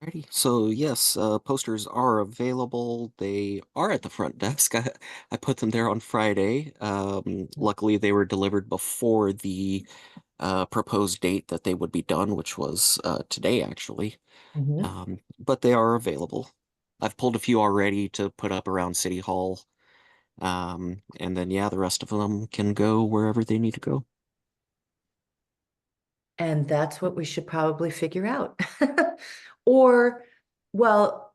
Alrighty. So yes, posters are available. They are at the front desk. I put them there on Friday. Luckily, they were delivered before the proposed date that they would be done, which was today actually. Mhm. But they are available. I've pulled a few already to put up around City Hall. And then yeah, the rest of them can go wherever they need to go. And that's what we should probably figure out. Or, well,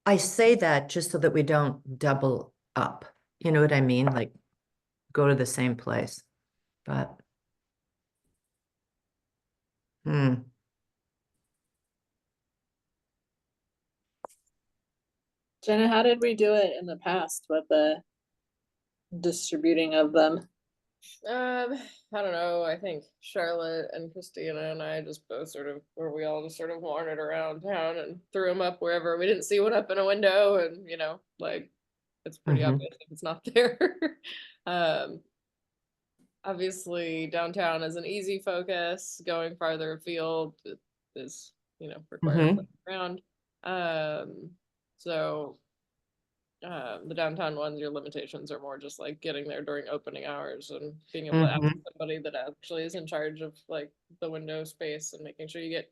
I say that just so that we don't double up. You know what I mean? Like go to the same place. But hmm. Jenna, how did we do it in the past with the distributing of them? Um, I don't know. I think Charlotte and Christina and I just both sort of, where we all just sort of wandered around town and threw them up wherever we didn't see one up in a window, and like it's pretty Mhm. obvious if it's not there. Um, obviously downtown is an easy focus. Going farther afield is, requires Mhm. around. So the downtown ones, your limitations are more just like getting there during opening hours and being able to ask Mhm. somebody that actually is in charge of like the window space and making sure you get,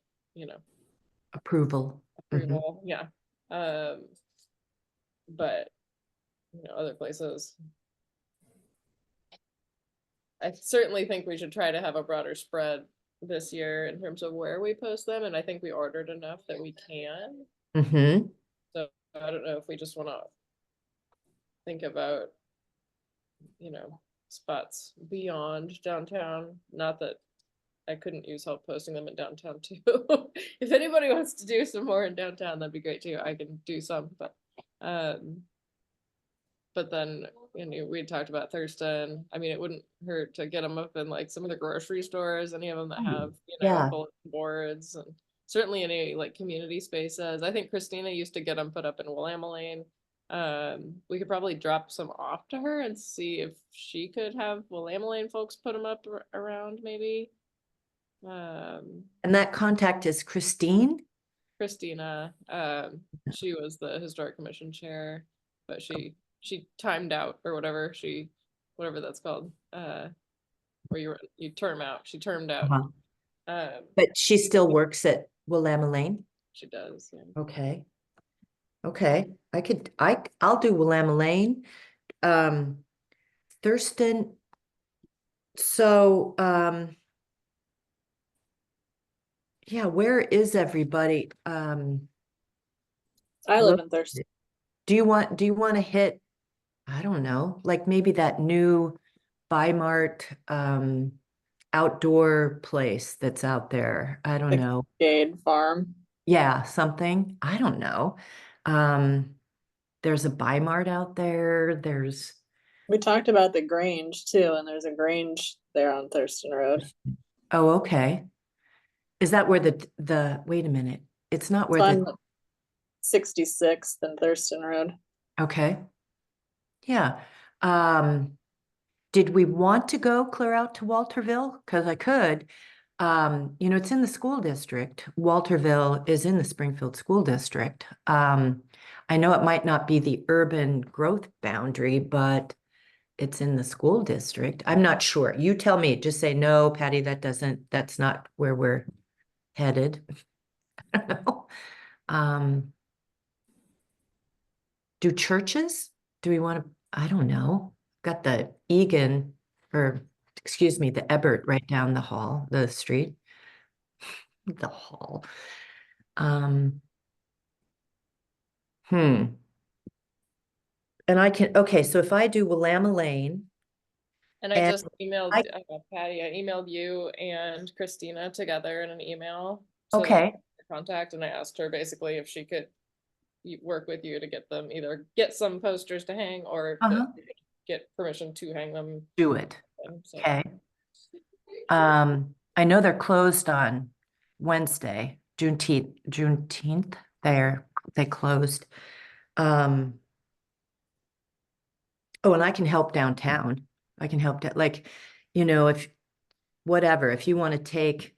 Approval. Mhm. approval. Yeah. Um, but other places, I certainly think we should try to have a broader spread this year in terms of where we post them, and I think we ordered enough that we can. Mhm. So I don't know if we just want to think about, spots beyond downtown. Not that I couldn't use help posting them in downtown too. If anybody wants to do some more in downtown, that'd be great too. I can do some, um, but then we talked about Thurston. I mean, it wouldn't hurt to get them up in like some of the grocery stores, any of them that have Yeah. bulletin boards, and certainly any like community spaces. I think Christina used to get them put up in Willamette. We could probably drop some off to her and see if she could have Willamette folks put them up around maybe. And that contact is Christine? Christina, she was the historic commission chair, but she timed out or whatever whatever that's called, where you term out. She termed out. Uh-huh. Um, But she still works at Willamette. she does. Yeah. Okay. Okay. I'll do Willamette. Thurston. So, yeah, where is everybody? I live Look, in Thurston. do you want to hit, I don't know, like maybe that new Bi-Mart outdoor place that's out there. I don't The know. Gade Farm. Yeah, something. I don't know. Um, there's a Bi-Mart out there. There's We talked about the Grange too, and there's a Grange there on Thurston Road. Oh, okay. Is that where the wait a minute. It's not It's where the on 66th and Thurston Road. okay. Yeah. Um, did we want to go clear out to Walterville? Because I could. It's in the school district. Walterville is in the Springfield School District. I know it might not be the urban growth boundary, but it's in the school district. I'm not sure. You tell me. Just say no, Patty, that's not where we're headed. I don't know. Um, do churches? Do we want to? I don't know. Got the Egan, or excuse me, the Ebert right down the hall, the street, the hall. Um, hmm. And I can, okay, so if I do Willamette Lane And I and just emailed I, Patty. I emailed you and Christina together in an email so that okay, contact, and I asked her basically if she could work with you to get them, either get some posters to hang or uh-huh, get permission to hang them. do it. So Okay. I know they're closed on Wednesday, Juneteenth. They closed. Um, oh, and I can help downtown. I can help if whatever, if you want to take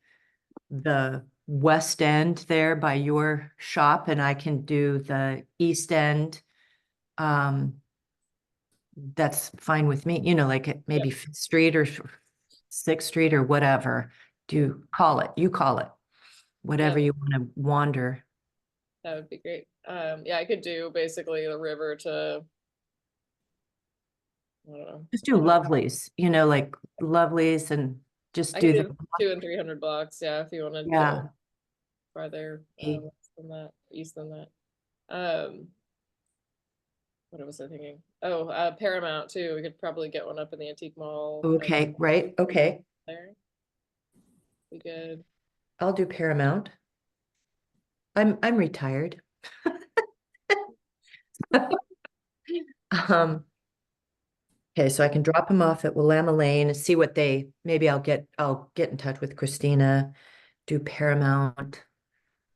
the west end there by your shop, and I can do the east end. That's fine with me, you know, like at maybe Fifth Street or Sixth Street or whatever. You call it, whatever you want to wander. That would be great. Yeah, I could do basically the river to, I don't know. Just do Lovelies, you know, like Lovelies, and just I do could the, do 200 and 300 blocks. Yeah, if you want to yeah. go farther Okay. west than that, east than that. What was I thinking? Oh, Paramount too. We could probably get one up in the antique mall. Okay, right, okay. There. Be good. I'll do Paramount. I'm retired. Okay, so I can drop them off at Willamette Lane and see what they, maybe I'll get in touch with Christina, do Paramount.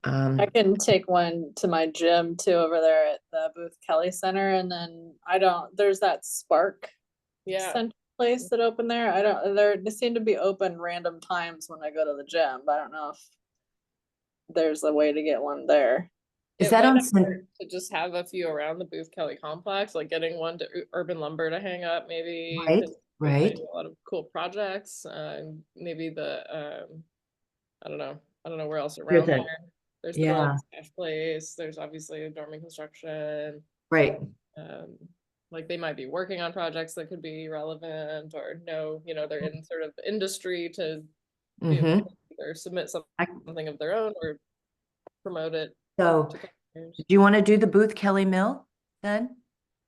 I can take one to my gym too over there at the Booth Kelly Center, and then there's that Spark Yeah. Center place that opened there. They seem to be open random times when I go to the gym, but I don't know if there's a way to get one there. Is It that might on not Sun? hurt to just have a few around the Booth Kelly complex, like getting one to Urban Lumber to hang up, maybe. Right, 'cause right. they do a lot of cool projects. Maybe I don't know. I don't know where else around There's there. There's the yeah, Relic Cash Place. There's obviously Dorman Construction. right. Like they might be working on projects that could be relevant, or no, you know, they're in sort of industry to be able Mm-hmm. to either submit something of their own or promote it So to customers. do you want to do the Booth Kelly Mill then?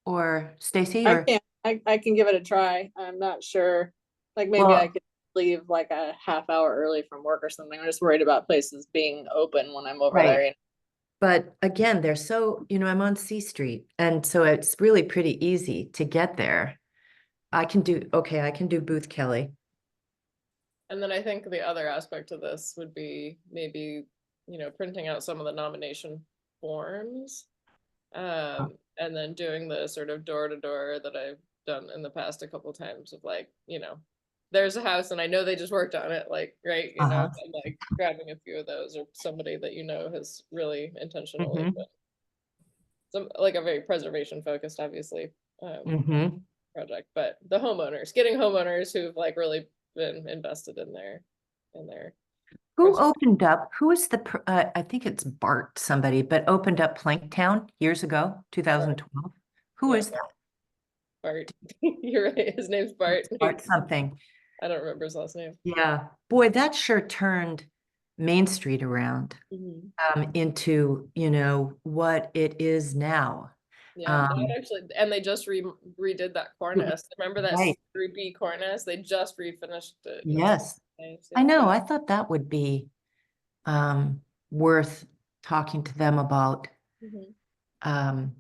Or Stacy, I or can I can give it a try. I'm not sure. Like maybe I well, could leave like a half hour early from work or something. I'm just worried about places being open when I'm over there. right. But again, they're so, you know, I'm on C Street, and so it's really pretty easy to get there. I can do Booth Kelly. And then I think the other aspect of this would be maybe, you know, printing out some of the nomination forms, and then doing the sort of door to door that I've done in the past a couple times of like, you know, there's a house and I know they just worked on it, like, right, you know, and like grabbing a few of those, or somebody that you know has really intentionally Mhm. put some, like a very preservation focused, obviously, Mhm. project, but the homeowners, getting homeowners who've like really been invested in their Who preservation. opened up? Who is I think it's Bart, somebody, but opened up Planktown years ago, 2012. Who Yeah, is that? Bart. You're right. His name's Bart. Bart something. I don't remember his last name. Yeah. Boy, that sure turned Main Street around into, you know, what it is now. Yeah, that actually, and they just redid that cornice. Remember that Right. 3B cornice? They just refinished it. Yes. Nice, I yeah. know. I thought that would be worth talking to them about. Mhm.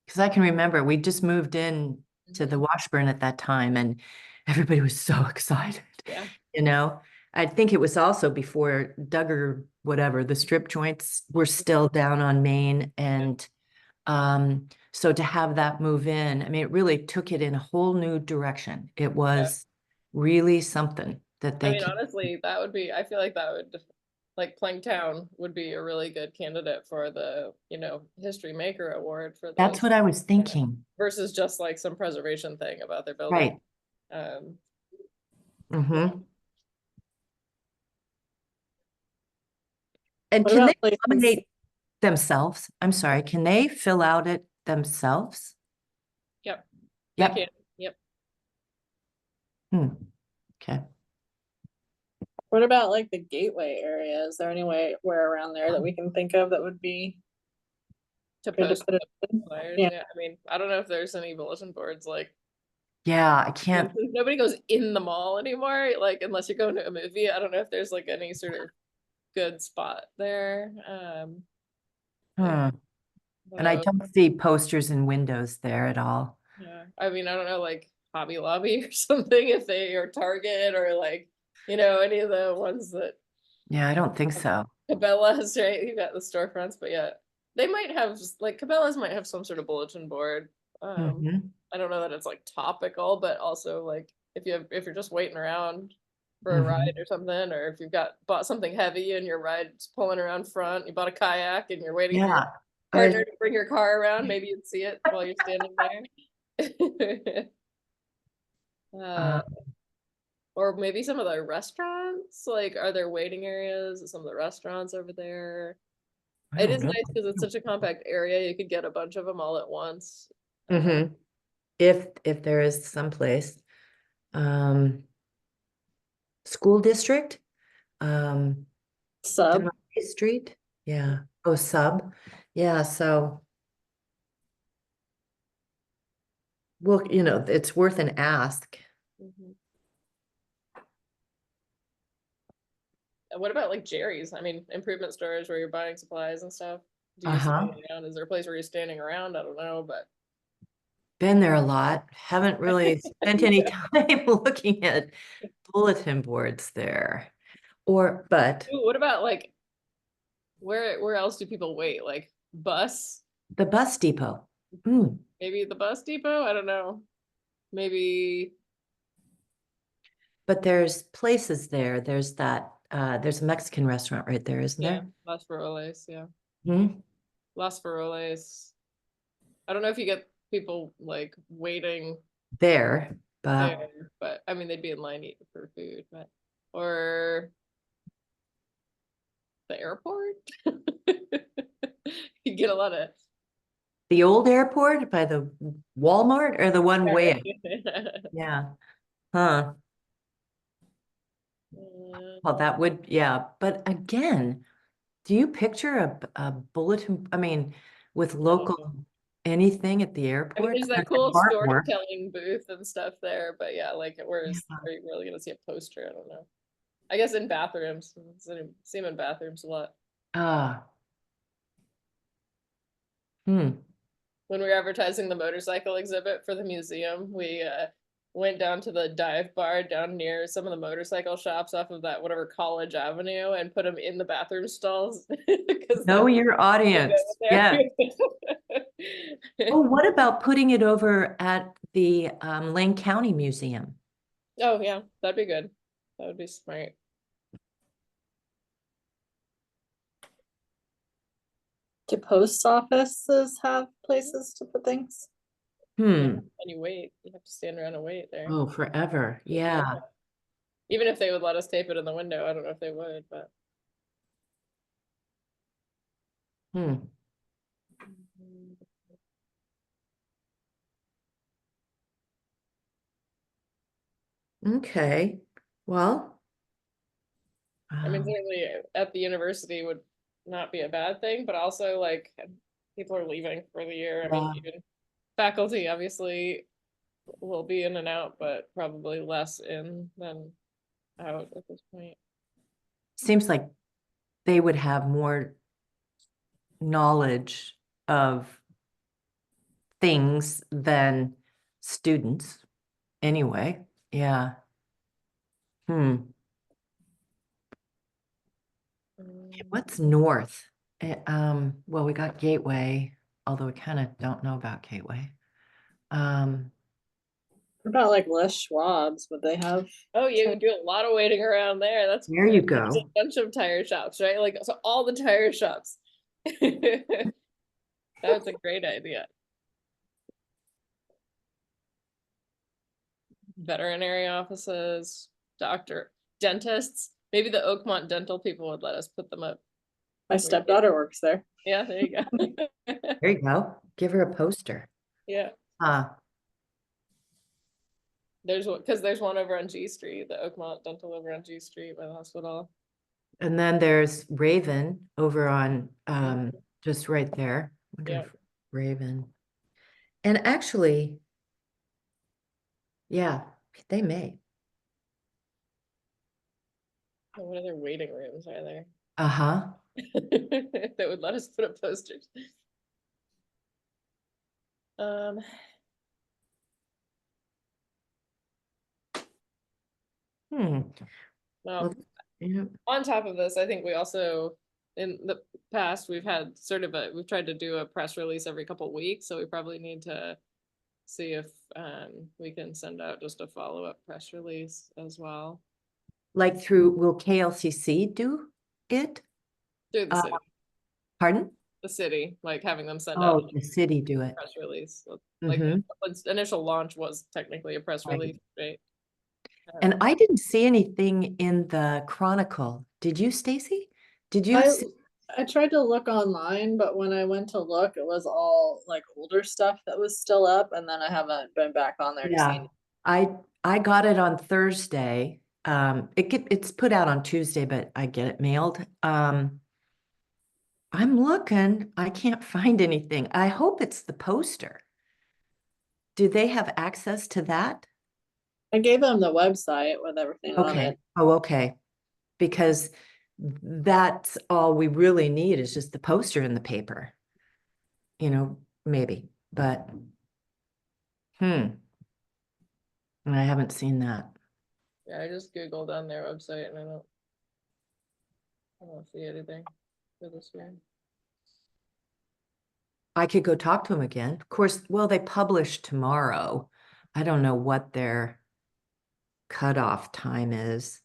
Because I can remember we just moved in to the Washburn at that time, and everybody was so excited. Yeah. You know, I think it was also before Duggar, whatever, the strip joints were still down on Main. And so to have that move in, I mean, it really took it in a whole new direction. It was really something that I they mean, honestly, that would be, I feel like that would, like Planktown would be a really good candidate for the, you know, History Maker Award for that's those, what I was thinking. versus just like some preservation thing about their building. Right. What And can about they places? nominate themselves? I'm sorry, can they fill out it themselves? Yep. Yep. They can. Yep. Okay. What about like the gateway area? Is there any way where around there that we can think of that would be To good to post put it in? flyers. Yeah. Yeah. I mean, I don't know if there's any bulletin boards like, Yeah, I I mean, can't. since nobody goes in the mall anymore, like unless you're going to a movie. I don't know if there's like any sort of good spot there. Hmm. But And I don't see posters and windows there at all. yeah, I mean, I don't know, like Hobby Lobby or something, if they, or Target, or like, you know, any of the ones that Yeah, I don't think so. Cabela's, right? You got the storefronts, but yeah, they might have, like Cabela's might have some sort of bulletin board. Mhm. I don't know that it's like topical, but also like if you're just waiting around, for a Mhm. ride or something, or if you've bought something heavy and your ride's pulling around front, you bought a kayak and you're waiting for your Yeah. partner to bring your car around, maybe you'd see it while you're standing there. Uh, Or maybe some of the restaurants, like, are there waiting areas at some of the restaurants over there? I It don't is know. nice because it's such a compact area, you could get a bunch of them all at once. Mhm. If there is someplace, um, school district, um, Sub. down on Bay Street, yeah. Oh, sub, yeah. So, well, it's worth an ask. Mhm. And what about like Jerry's? I mean, improvement stores where you're buying supplies and stuff. Do you Uh-huh. stand around? Is there a place where you're standing around? I don't know, but Been there a lot. Haven't really spent any time looking at bulletin boards there. But ooh, what about like where else do people wait? Like bus? the bus depot. Mm. Maybe the bus depot? I don't know. Maybe But there's places there. There's a Mexican restaurant right there, isn't yeah, there? Las Faroles, yeah. Hmm. Las Faroles. I don't know if you get people like waiting There, there, but but I mean they'd be in line eating for food, but or the airport. You get a lot of the old airport by the Walmart or the one way out? Yeah. Huh. Well, that would, yeah. But again, do you picture a bulletin, I mean, with local anything at the I mean, airport? there's There's that an cool artwork. storytelling booth and stuff there, but yeah, like where's Yeah. are you really gonna see a poster? I don't know. I guess in bathrooms. See them in bathrooms a lot. Ah. Hmm. When we were advertising the motorcycle exhibit for the museum, we went down to the dive bar down near some of the motorcycle shops off of that whatever College Avenue and put them in the bathroom stalls because Know your audience. Yeah. there. Oh, what about putting it over at the Lane County Museum? Oh yeah, that'd be good. That would be smart. Do post offices have places to put things? Hmm. And you wait, you have to stand around and wait there. Oh, forever. Yeah. Even if they would let us tape it in the window, I don't know if they would, but Hmm. Okay. Well, I mean, um, certainly at the university would not be a bad thing, but also like people are leaving for the year. I mean, yeah. even faculty obviously will be in and out, but probably less in than out at this point. Seems like they would have more knowledge of things than students anyway. Yeah. Hmm. What's north? Well, we got Gateway, although we kind of don't know about Gateway. Um, What about like Les Schwab's? Would they have? Oh, you do a lot of waiting around there. That's there you there's a go. bunch of tire shops, right? Like so all the tire shops. That's a great idea. Veterinary offices, dentists. Maybe the Oakmont dental people would let us put them up. My stepdaughter works there. Yeah, there you go. There you go. Give her a poster. Yeah, there's one over on G Street, the Oakmont Dental over on G Street by the hospital. And then there's Raven over on just right there. Wonder Yeah. if Raven. And actually, yeah, they may. What other waiting rooms are there? Uh-huh. That would let us put up posters. Hmm. Well, Well, yeah. on top of this, I think we also in the past we've tried to do a press release every couple weeks, so we probably need to see if we can send out just a follow-up press release as well. like through, will KLCC do it? Through the Uh, city, Pardon? like having them send Oh, out the city do a it. press release. Like Mhm. its initial launch was technically a press Right. release, right? And I didn't see anything in the Chronicle. Did you, Stacy? Did you I see? I tried to look online, but when I went to look, it was all like older stuff that was still up, and then I haven't been back on there to see. Yeah, I got it on Thursday. It's put out on Tuesday, but I get it mailed. I'm looking, I can't find anything. I hope it's the poster. Do they have access to that? I gave them the website with everything on Okay. it. Oh, okay. Because that's all we really need is just the poster in the paper. Maybe, but and I haven't seen that. Yeah, I just Googled on their website and I don't see anything for this year. I could go talk to him again. Of course, well, they publish tomorrow. I don't know what their cutoff time is.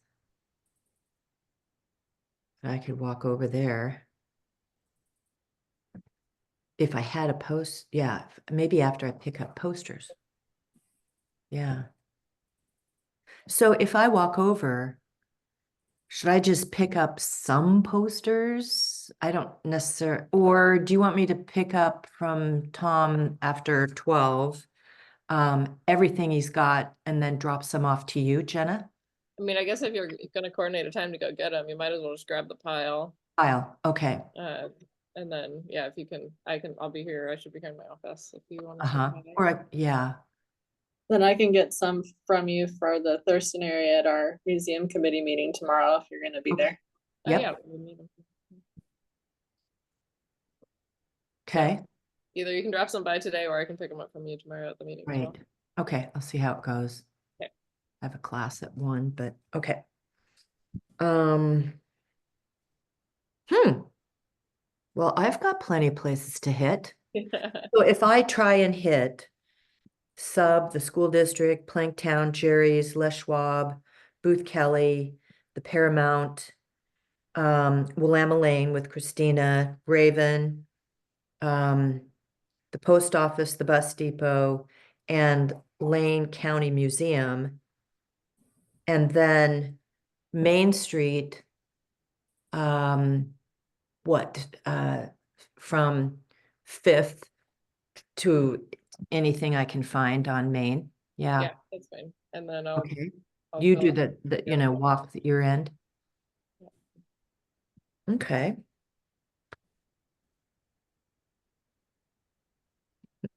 I could walk over there. If I had a post, yeah, maybe after I pick up posters. Yeah. So if I walk over, should I just pick up some posters? I don't necessarily, or do you want me to pick up from Tom after 12? Everything he's got and then drop some off to you, Jenna? I mean, I guess if you're gonna coordinate a time to go get them, you might as well just grab the pile. Kyle, okay. And then, yeah, if you can, I'll be here. I should be here in my office if you want to. Uh-huh. Yeah. Then I can get some from you for the Thurston area at our museum committee meeting tomorrow if you're gonna be Okay. there. Yep. Yeah. We need 'em. Okay. Either you can drop some by today or I can pick them up from you tomorrow at the meeting as well. Right. Okay. I'll see how it goes. Okay. I have a class at 1, but okay. Um. Well, I've got plenty of places to hit. So if I try and hit the school district, Planktown, Jerry's, Les Schwab, Booth Kelly, the Paramount, Willamette Lane with Christina, Raven, the post office, the bus depot, and Lane County Museum. And then Main Street, from 5th to anything I can find on Main. Yeah. Yeah, that's fine. And then Okay. I'll You fill do out- the walk at your end. Okay.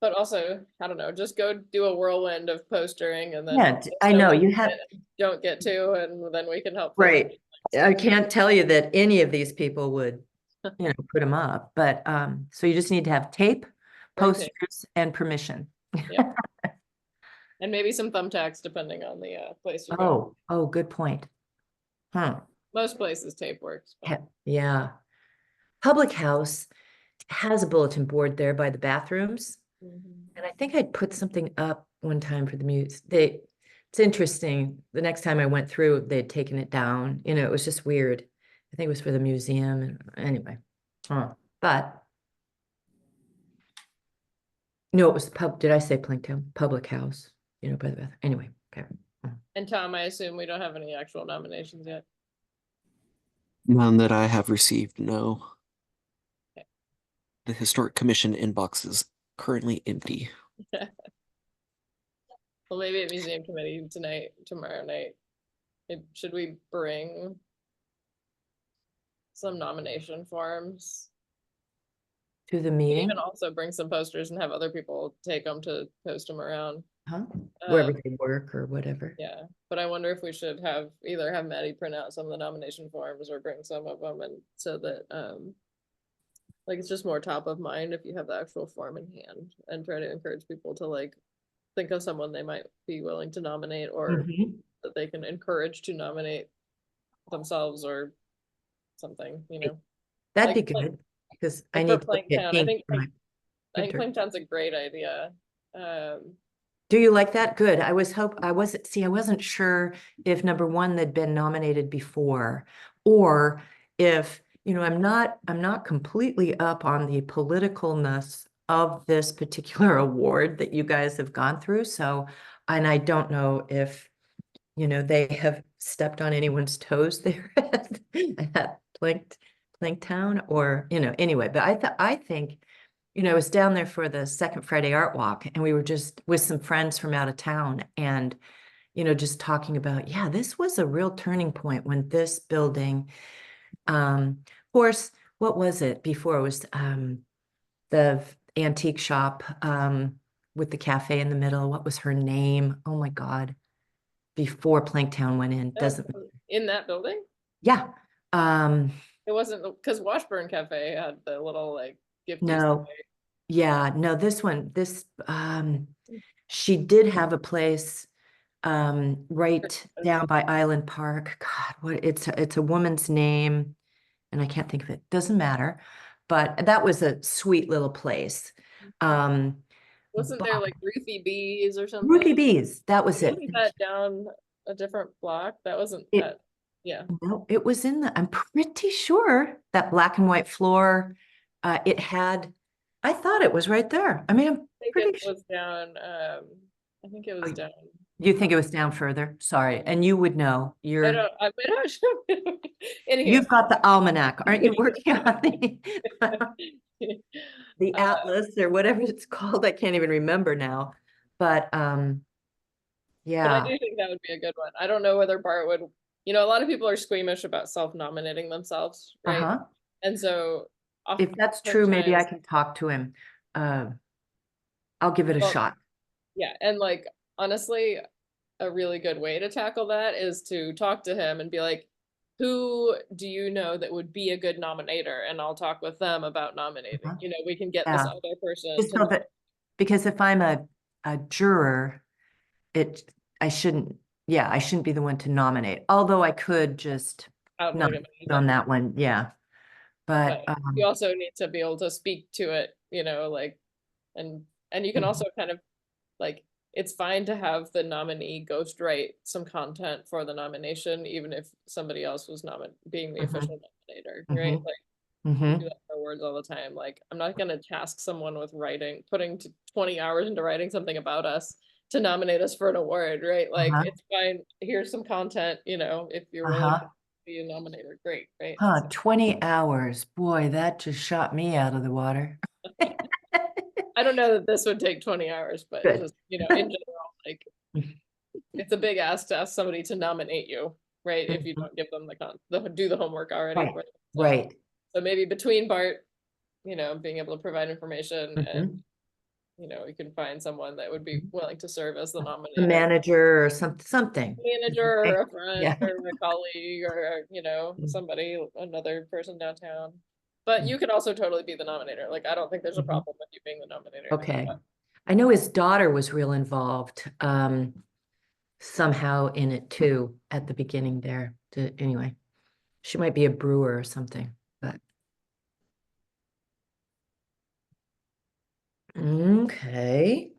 But also, I don't know, just go do a whirlwind of postering and then. Yeah, I know you have, Don't get to, and then we can help. fill right. in. I can't tell you that any of these people would, put them up, but, so you just need to have tape, Or tape. posters, and permission. Yeah. And maybe some thumbtacks depending on the place you go. Oh, good point. Huh, Most places tape works. but- yeah. Public House has a bulletin board there by the bathrooms. Mhm. And I think I'd put something up one time for the it's interesting. The next time I went through, they'd taken it down. It was just weird. I think it was for the museum and anyway. But no, it was did I say Planktown? Public House, by the bathroom. Anyway, okay. And Tom, I assume we don't have any actual nominations yet. None that I have received, no. Okay. The Historic Commission inbox is currently empty. Well, maybe at museum committee tomorrow night. Should we bring some nomination forms? To the We meeting, even also bring some posters and have other people take them to post them around. huh? Wherever they work or whatever. Yeah, but I wonder if we should either have Maddie print out some of the nomination forms or bring some of them, and so that like it's just more top of mind if you have the actual form in hand, and try to encourage people to like think of someone they might be willing to nominate, or Mhm. that they can encourage to nominate themselves or something, That'd be like- good, because I like need for to look at Planktown, I ink think for my I think printer. Planktown's a great idea. Do you like that? Good. I wasn't sure if number one, they'd been nominated before, or if, I'm not completely up on the politicalness of this particular award that you guys have gone through. So, and I don't know if, they have stepped on anyone's toes there at Planktown or, anyway, but I think, I was down there for the second Friday Art Walk, and we were just with some friends from out of town, and just talking about, yeah, this was a real turning point when this building, of course, what was it before? It was the antique shop with the cafe in the middle. What was her name? Oh my God! Before Planktown went in, doesn't In that building? yeah. It wasn't because Washburn Cafe had the little like gift. No. Yeah, no, she did have a place right down by Island Park. God, what it's a woman's name and I can't think of it. Doesn't matter. But that was a sweet little place. Wasn't there like Ruthie Bees or something? Ruthie Bees, that was it. Wasn't that down a different block? That wasn't It- that. Yeah. No, it was I'm pretty sure that black and white floor, I thought it was right there. I mean, I'm I think pretty it sure. was down. I think it was down. You think it was down further? Sorry. And you would know. I don't. I Anywho. You've got the almanac, aren't you working on the atlas or whatever it's called? I can't even remember now. But But I yeah. do think that would be a good one. I don't know whether Bart would, a lot of people are squeamish about self-nominating themselves, right? Uh-huh. And so If that's true, maybe I oftentimes- can talk to him. I'll give it a Well, shot. Yeah, and like honestly, a really good way to tackle that is to talk to him and be like, who do you know that would be a good nominator? And I'll talk with them about nominating. Uh-huh. We can get this Yeah. other person Just so that, because if I'm a juror, I shouldn't be the one to nominate. Although I could just not outvote him. on that one. Yeah. But you also need to be able to speak to it, like, and you can also kind of like, it's fine to have the nominee ghostwrite some content for the nomination, even if somebody else was being the official nominator, right? Like, we do that for awards all the time. Like, I'm not going to task someone with putting 20 hours into writing something about us to nominate us for an award, right? Like, it's fine. Here's some content, if you're willing to be a nominator, great, right? 20 hours. Boy, that just shot me out of the water. I don't know that this would take 20 hours, but Good. just, in general, like, it's a big ask to ask somebody to nominate you, right? If you don't give them do the homework already. Right. Right. Right. So maybe between Bart, being able to provide information and, we can find someone that would be willing to serve as the nominator. A manager or something. Manager or a friend Yeah. or a colleague or, somebody, another person downtown. But you could also totally be the nominator. Like, I don't think there's a problem with you being the nominator. Okay. I know his daughter was real involved somehow in it too at the beginning there. Anyway, she might be a brewer or something, but okay.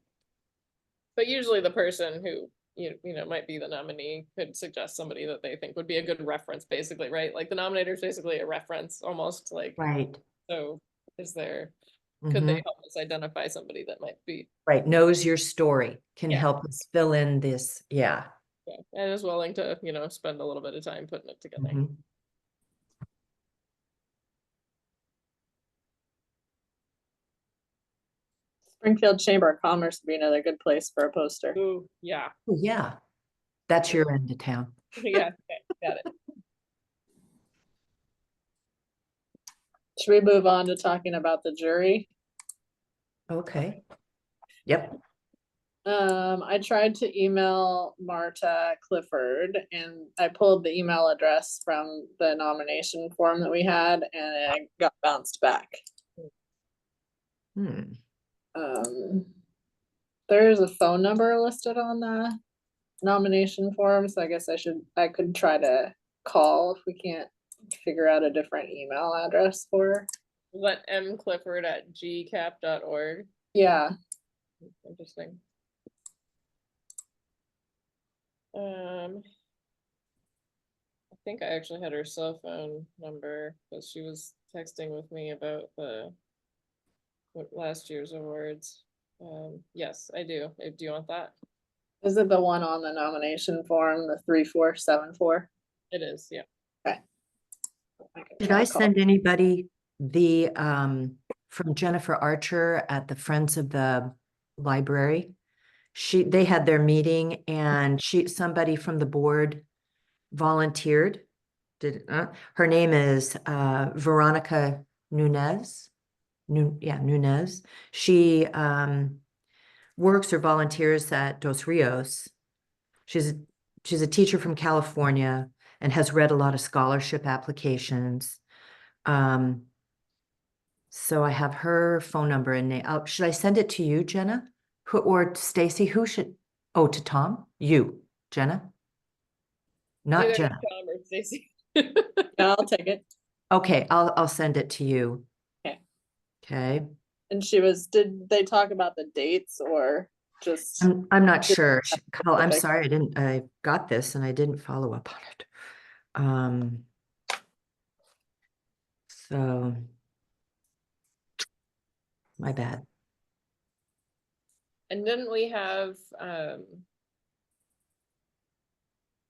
But usually the person who might be the nominee could suggest somebody that they think would be a good reference, basically, right? Like the nominator is basically a reference, almost like. Right. So could they help us identify somebody that might be right? Knows your story, can Yeah. help us fill in this. Yeah. and is willing to spend a little bit of time putting it together. Springfield Chamber of Commerce would be another good place for a poster. Ooh, yeah. Oh, yeah. That's your end of town. Yeah, okay, got it. Should we move on to talking about the jury? Okay. Yep. I tried to email Marta Clifford and I pulled the email address from the nomination form that we had and it got bounced back. There's a phone number listed on the nomination form, so I guess I could try to call if we can't figure out a different email address for her. What, mclifford@gcap.org? Yeah. Interesting. I think I actually had her cell phone number, because she was texting with me about the last year's awards. Yes, I do. Do you want that? Is it the one on the nomination form, the 3474? It is, yeah. Okay. Did I send anybody the, from Jennifer Archer at the Friends of the Library? They had their meeting and somebody from the board volunteered. Her name is, Veronica Nunez. Nunez. She, works or volunteers at Dos Rios. She's a teacher from California and has read a lot of scholarship applications. So I have her phone number and name. Should I send it to you, Jenna? Or Stacy? Who should? Oh, to Tom? You, Jenna? Not Either Jenna. Tom or Stacy. Yeah, I'll take it. Okay, I'll send it to you. Okay. Okay. And did they talk about the dates or just? I'm not sure. Kyle, I'm specific? sorry, I got this and I didn't follow up on it. So my bad. And didn't we have,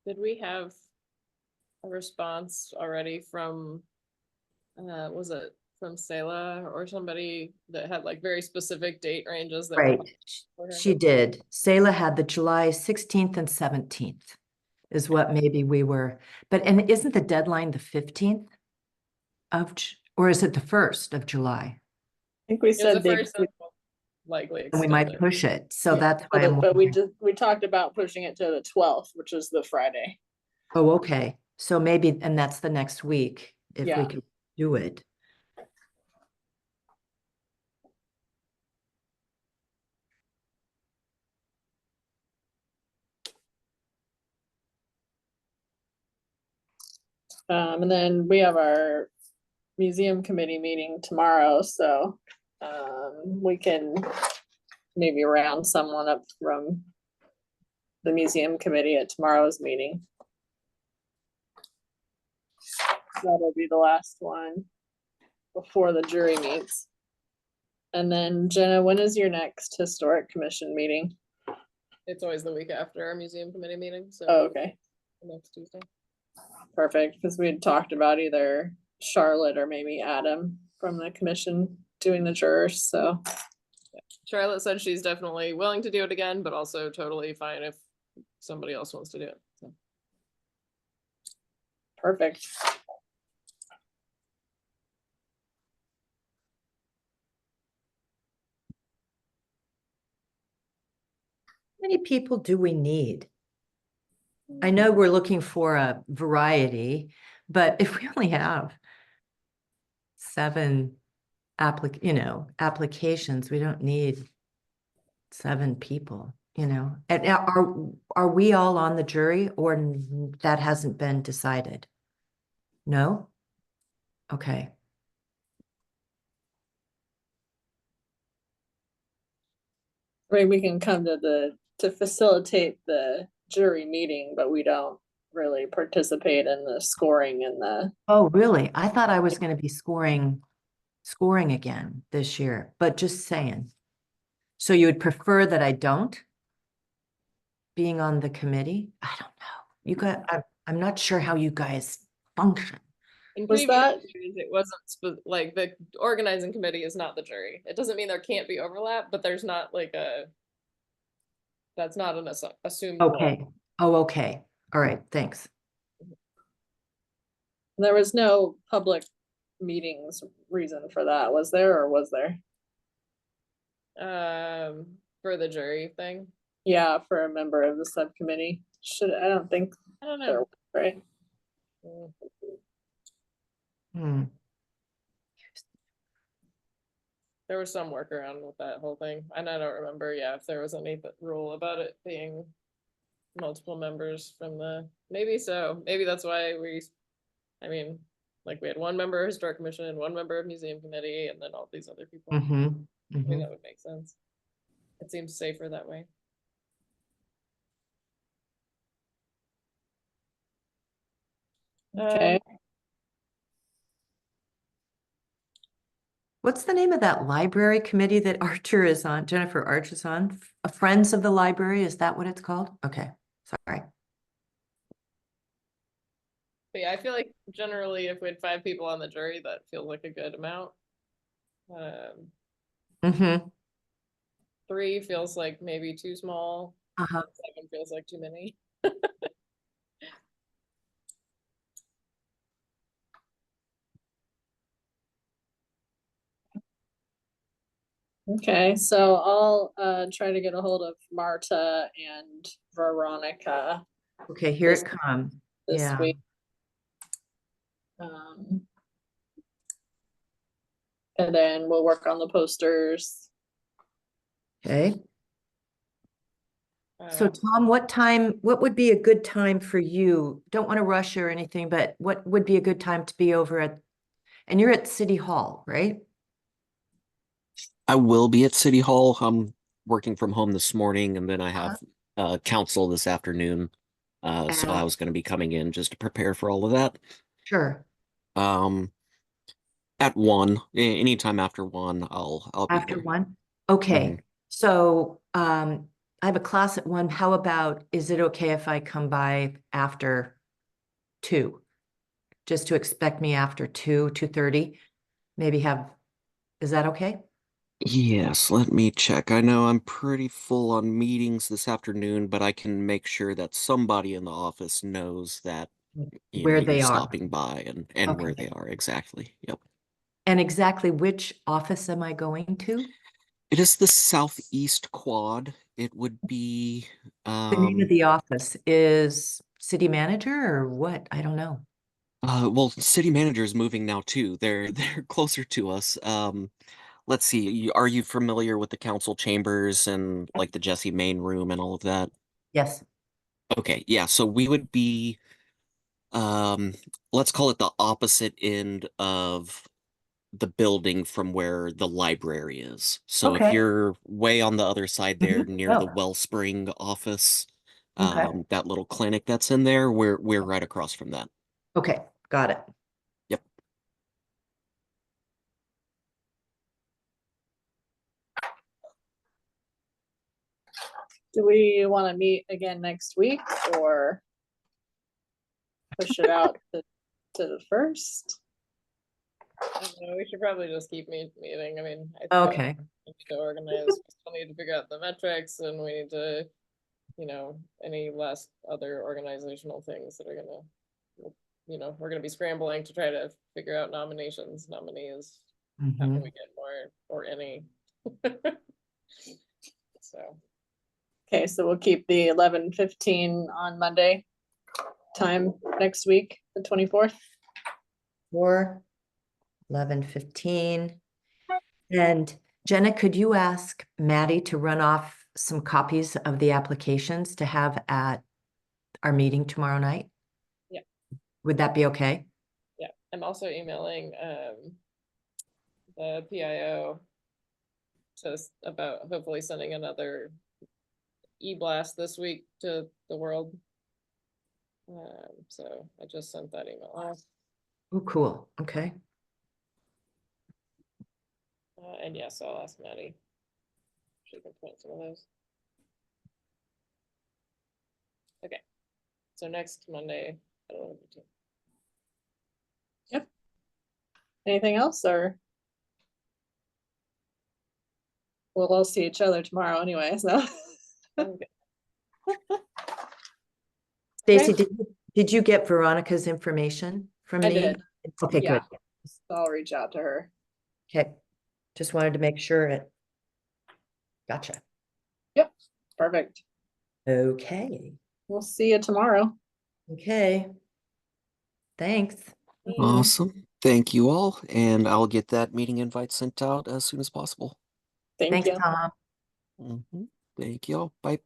did we have a response already from, was it from Selah or somebody that had like very specific date ranges that were Right. for her? She did. Selah had the July 16th and 17th is what maybe we were, and isn't the deadline the 15th or is it the 1st of July? I think we It was said the they, first that will likely And we extend might it. push it. So Yeah, that's why I'm but we wondering. we talked about pushing it to the 12th, which is the Friday. Oh, okay. So maybe, and that's the next week if we Yeah. could do it. And then we have our museum committee meeting tomorrow, so we can maybe round someone up from the museum committee at tomorrow's meeting. That'll be the last one before the jury meets. And then Jenna, when is your next historic commission meeting? It's always the week after our museum committee meeting, so. Oh, okay, Next Tuesday. perfect, because we had talked about either Charlotte or maybe Adam from the commission doing the jurors, so. Charlotte said she's definitely willing to do it again, but also totally fine if somebody else wants to do it. So. Perfect. How many people do we need? I know we're looking for a variety, but if we only have 7 applications, we don't need 7 people, And are we all on the jury or that hasn't been decided? No? Okay. Right, we can come to facilitate the jury meeting, but we don't really participate in the scoring and the. Oh, really? I thought I was going to be scoring again this year, but just saying. So you would prefer that I don't? Being on the committee? I don't know. I'm not sure how you guys function. In Was previous that- years, it wasn't like the organizing committee is not the jury. It doesn't mean there can't be overlap, but there's not like that's not an assumed role. Okay. Oh, okay. All right. Thanks. There was no public meetings reason for that, was there, or was there? For the jury thing. Yeah, for a member of the subcommittee. I don't think I don't there know. was, right? Hmm. There was some workaround with that whole thing, and I don't remember, if there was any rule about it being multiple members from maybe so. Maybe that's why like we had one member of historic commission and one member of museum committee, and then all these other people. I think that would make sense. It seems safer that way. Okay. What's the name of that library committee that Archer is on? Jennifer Arch is on? Friends of the Library, is that what it's called? Okay, sorry. But yeah, I feel like generally if we had 5 people on the jury, that feels like a good amount. Mm-hmm. 3 feels like maybe too small. Uh-huh. 7 feels like too many. Okay, so I'll try to get a hold of Marta and Veronica Okay, here This- it comes. this Yeah, week. And then we'll work on the posters. okay. So Um, Tom, what would be a good time for you? Don't want to rush or anything, but what would be a good time to be over at, and you're at City Hall, right? I will be at City Hall. I'm working from home this morning, and then I Uh-huh. have council this afternoon. So I Uh, was going to be coming in just to prepare for all of that. Sure, Um, at 1, anytime after 1, I'll be after there. 1? Okay, Mhm. so I have a class at 1. How about, is it okay if I come by after 2? Just to expect me after 2:30? Maybe have, is that okay? Yes, let me check. I know I'm pretty full on meetings this afternoon, but I can make sure that somebody in the office knows that, Where you're they are. stopping by and where they Okay. are exactly. Yep. And exactly which office am I going to? It is the southeast quad. It would be, The name of um, the office is city manager or what? I don't know. well, city manager is moving now too. They're they're closer to us. Let's see. Are you familiar with the council chambers and like the Jesse main room and all of that? Yes. Okay, yeah. So we would be, um, let's call it the opposite end of the building from where the library is. So if Okay. you're way on the other side there Mhm. near the Oh, Wellspring office, okay. that little clinic that's in there, we're right across from that. Okay. Got it. Yep. Do we want to meet again next week or push it out to the 1st? I don't know, we should probably just keep meeting. I mean, I feel like Okay. we need to organize, we still need to figure out the metrics and we need to, any last other organizational things that are gonna, we're gonna be scrambling to try to figure out nominees. How can Mhm. we get more or any? So, Okay, so we'll keep the 11:15 on Monday time next week, the 24th. 4, 11:15. And Jenna, could you ask Maddie to run off some copies of the applications to have at our meeting tomorrow night? Yeah. Would that be okay? yeah, I'm also emailing the PIO about hopefully sending another e-blast this week to the world. So I just sent that email off. Oh, cool. Okay. And yes, I'll ask Maddie. She can print some of those. Okay. So next Monday at 11:15. Yep. Anything else or? We'll all see each other tomorrow anyway, so. Okay. Stacy, Okay. did you get Veronica's information from I me? did. Okay, Yeah. good. I'll reach out to her. Okay. Just wanted to make sure it. Gotcha. Yep, perfect. Okay. We'll see you tomorrow. Okay. Thanks. Awesome. Thank you all, and I'll get that meeting invite sent out as soon as possible. Thank Thanks, you. Tom. Mhm. Thank you all. Bye.